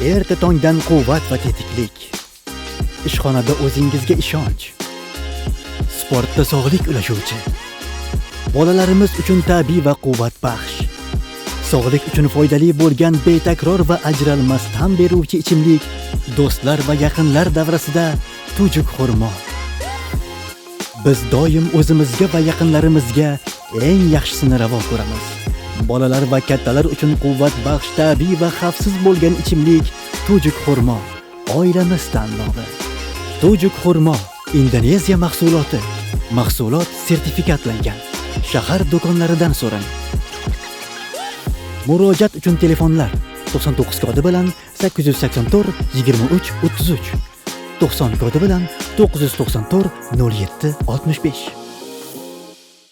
Erta tongdan quvvat va tetiklik. Ishxonada o'zingizga ishonch. Sportda sog'lik ulashuvchi. Bolalarimiz uchun tabiiy va quvvatbaxsh. Sog'lik uchun foydali bo'lgan betakror va ajralmas ta'm beruvchi ichimlik do'stlar va yaqinlar davrasida Tujuk xurmo. Biz doim o'zimizga va yaqinlarimizga eng yaxshisini ravo ko'ramiz. Bolalar va kattalar uchun quvvatbaxsh, tabiiy va xavfsiz bo'lgan ichimlik Tujuk xurmo oilamiz tanlovi. Tujuk xurmo Indoneziya mahsuloti. Mahsulot sertifikatlangan. Shahar do'konlaridan so'rang. Murojaat uchun telefonlar 99 kodi bilan 884 23 33, 90 kodi bilan 994 07 65.